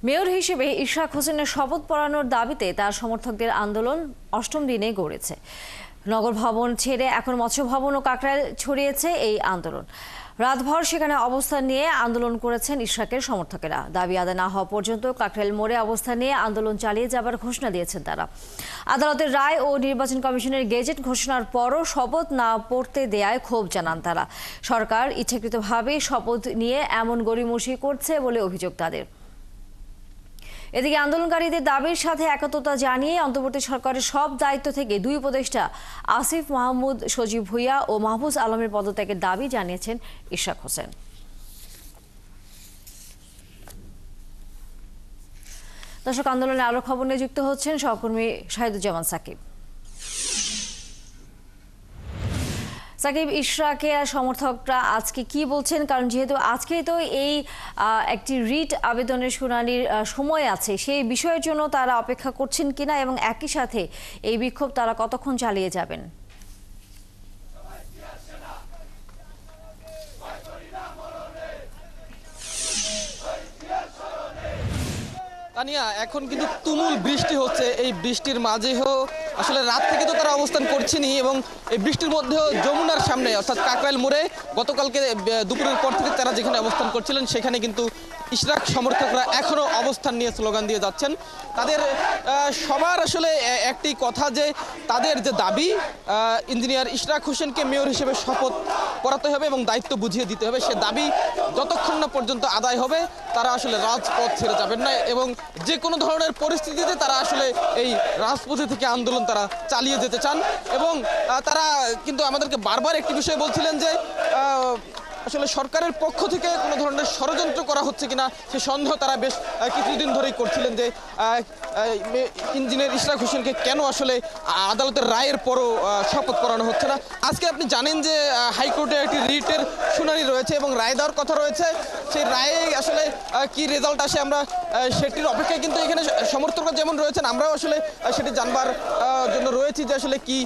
Mayor হিসেবে ইশরাক হোসেনের শপথ পড়ানোর দাবিতে তার সমর্থকদের আন্দোলন অষ্টম দিনে গড়েছে। নগর ভবন ছেড়ে এখন মৎস্য ভবন ও কাকরাইল ছড়িয়েছে এই আন্দোলন। রাতভর সেখানে অবস্থান নিয়ে আন্দোলন করেছেন ইশরাকের সমর্থকেরা। দাবি আদায় না হওয়া পর্যন্ত কাকরাইল মোড়ে অবস্থান নিয়ে আন্দোলন চালিয়ে যাবার ঘোষণা দিয়েছেন তারা। আদালতের রায় ও নির্বাচন কমিশনের গেজেট ঘোষণার পরও শপথ না পড়তে দেয়ায় ক্ষোভ জানান তারা। সরকার ইচ্ছাকৃতভাবে শপথ নিয়ে এমন গড়িমসি করছে বলে অভিযোগ তাদের। এদিকে আন্দোলনকারীদের দাবির সাথে একত্রতা জানিয়ে অন্তর্বর্তী সরকারের সব দায়িত্ব থেকে দুই উপদেষ্টা আসিফ মাহমুদ, সজীব ভুইয়া ও মাহফুজ আলমের পদত্যাগের দাবি জানিয়েছেন ইশরাক হোসেন। দর্শক, আন্দোলনে আরো খবর নিয়ে যুক্ত হচ্ছেন সহকর্মী শাহিদুজ্জামান সাকিব। সাকিব, ইশরাকের সমর্থকরা আজকে কি বলছেন? কারণ যেহেতু আজকেই তো এই একটি রিট আবেদনের শুনানির সময় আছে, সেই বিষয়ের জন্য তারা অপেক্ষা করছেন কিনা এবং একই সাথে এই বিক্ষোভ তারা কতক্ষণ চালিয়ে যাবেন? তানিয়া, এখন কিন্তু তুমুল বৃষ্টি হচ্ছে। এই বৃষ্টির মাঝেও আসলে রাত থেকে তো তারা অবস্থান করছেনই, এবং এই বৃষ্টির মধ্যেও যমুনার সামনে অর্থাৎ কাকরাইল মোড়ে গতকালকে দুপুরের পর থেকে তারা যেখানে অবস্থান করছিলেন সেখানে কিন্তু ইশরাক সমর্থকরা এখনও অবস্থান নিয়ে স্লোগান দিয়ে যাচ্ছেন। তাদের সবার আসলে একটি কথা যে তাদের যে দাবি, ইঞ্জিনিয়ার ইশরাক হোসেনকে মেয়র হিসেবে শপথ করাতে হবে এবং দায়িত্ব বুঝিয়ে দিতে হবে। সে দাবি যতক্ষণ না পর্যন্ত আদায় হবে তারা আসলে রাজপথ ছেড়ে যাবেন না, এবং যে কোনো ধরনের পরিস্থিতিতে তারা আসলে এই রাজপথে থেকে আন্দোলন তারা চালিয়ে যেতে চান। এবং তারা কিন্তু আমাদেরকে বারবার একটি বিষয় বলছিলেন যে আসলে সরকারের পক্ষ থেকে কোনো ধরনের ষড়যন্ত্র করা হচ্ছে কিনা সে সন্দেহ তারা বেশ কিছুদিন ধরেই করছিলেন, যে ইঞ্জিনিয়ার ইশরাক হোসেনকে কেন আসলে আদালতের রায়ের পরও শপথ করানো হচ্ছে না। আজকে আপনি জানেন যে হাইকোর্টে একটি রিটের শুনানি রয়েছে এবং রায় দেওয়ার কথা রয়েছে। সেই রায়ে আসলে কি রেজাল্ট আসে আমরা সেটির অপেক্ষায় কিন্তু এখানে সমর্থকরা যেমন রয়েছেন, আমরাও আসলে সেটি জানবার জন্য রয়েছি যে আসলে কি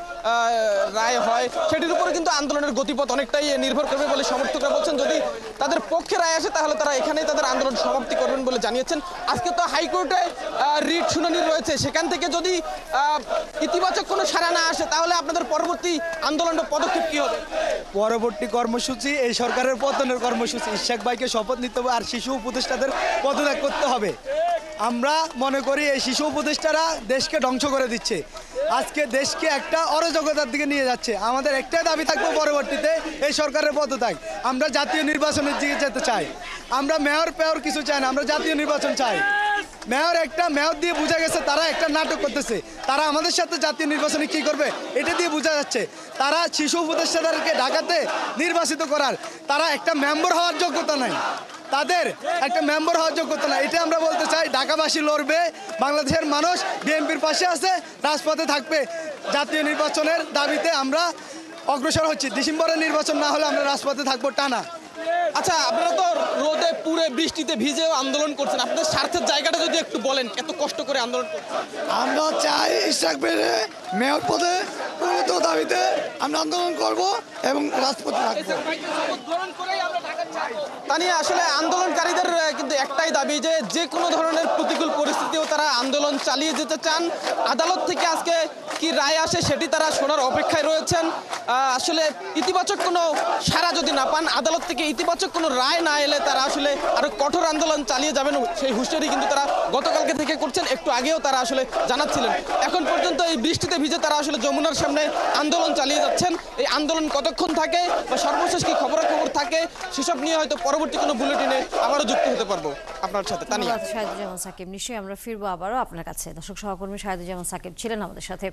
রায় হয়। সেটির উপরে কিন্তু আন্দোলনের গতিপথ অনেকটাই নির্ভর করবে বলে সমর্থকরা বলছেন। যদি তাদের পক্ষে রায় আসে তাহলে তারা এখানেই তাদের আন্দোলন সমাপ্তি করবেন বলে জানিয়েছেন। আজকে তো হাইকোর্টে রিট শুনানি রয়েছে, সেখান থেকে যদি ইতিবাচক কোনো সাড়া না আসে তাহলে আপনাদের পরবর্তী আন্দোলনের পদক্ষেপ কি হবে? পরবর্তী কর্মসূচি এই সরকারের পতনের কর্মসূচি। ইশরাক ভাইকে শপথ নিতে হবে আর শিশু উপদেষ্টাদের পদত্যাগ করতে হবে। আমরা মনে করি এই শিশু উপদেষ্টারা দেশকে ধ্বংস করে দিচ্ছে, আজকে দেশকে একটা অরাজকতার দিকে নিয়ে যাচ্ছে। আমাদের একটাই দাবি থাকবে পরবর্তীতে এই সরকারের পদত্যাগ। আমরা জাতীয় নির্বাচনের দিকে যেতে চাই, আমরা মেয়র পেয়র কিছু চাই না, আমরা জাতীয় নির্বাচন চাই। মেয়র দিয়ে বোঝা গেছে তারা একটা নাটক করতেছে। তারা আমাদের সাথে জাতীয় নির্বাচনে কি করবে এটা দিয়ে বোঝা যাচ্ছে। তারা শিশু উপদেষ্টাদেরকে ঢাকাতে নির্বাচিত করার, তারা একটা মেম্বার হওয়ার যোগ্যতা নাই, তাদের একটা মেম্বার হওয়ার যোগ্যতা নাই। এটা আমরা বলতে চাই, ঢাকাবাসী লড়বে, বাংলাদেশের মানুষ বিএনপির পাশে আছে, রাজপথে থাকবে। জাতীয় নির্বাচনের দাবিতে আমরা অগ্রসর হচ্ছি। ডিসেম্বরের নির্বাচন না হলে আমরা রাজপথে থাকবো টানা। আচ্ছা, আপনারা তো রোদে পুরে বৃষ্টিতে ভিজেও আন্দোলন করছেন, আপনাদের স্বার্থের জায়গাটা যদি একটু বলেন, এত কষ্ট করে আন্দোলন করছেন? আমরা চাই ইশরাক ভাইয়ের মেয়র পদে পরিণত দাবিতে আমরা আন্দোলন করব এবং রাজপথে থাকবো। তানিয়া, আসলে আন্দোলনকারীদের কিন্তু একটাই দাবি যে যে কোনো ধরনের প্রতিকূল পরিস্থিতিও তারা আন্দোলন চালিয়ে যেতে চান। আদালত থেকে আজকে কি রায় আসে সেটি তারা শোনার অপেক্ষায় রয়েছেন। আসলে ইতিবাচক কোনো সাড়া যদি না পান, আদালত থেকে ইতিবাচক কোনো রায় না এলে তারা আসলে আরো কঠোর আন্দোলন চালিয়ে যাবেন, সেই হুঁশিয়ারি কিন্তু তারা গতকালকে থেকে করছেন। একটু আগেও তারা আসলে জানাচ্ছিলেন। এখন পর্যন্ত এই বৃষ্টিতে ভিজে তারা আসলে যমুনার সামনে আন্দোলন চালিয়ে যাচ্ছেন। এই আন্দোলন কতক্ষণ থাকে বা সর্বশেষ কি খবরাখবর থাকে সেসব নিয়ে হয়তো পরবর্তী কোনো বুলেটিনে আবারও যুক্ত হতে পারবো আপনার সাথে। তানিয়া, শাহিদুজ্জামান সাকিব, নিশ্চয়ই আমরা ফিরবো আবারও আপনার কাছে। দর্শক, সহকর্মী শাহিদুজ্জামান সাকিব ছিলেন আমাদের সাথে।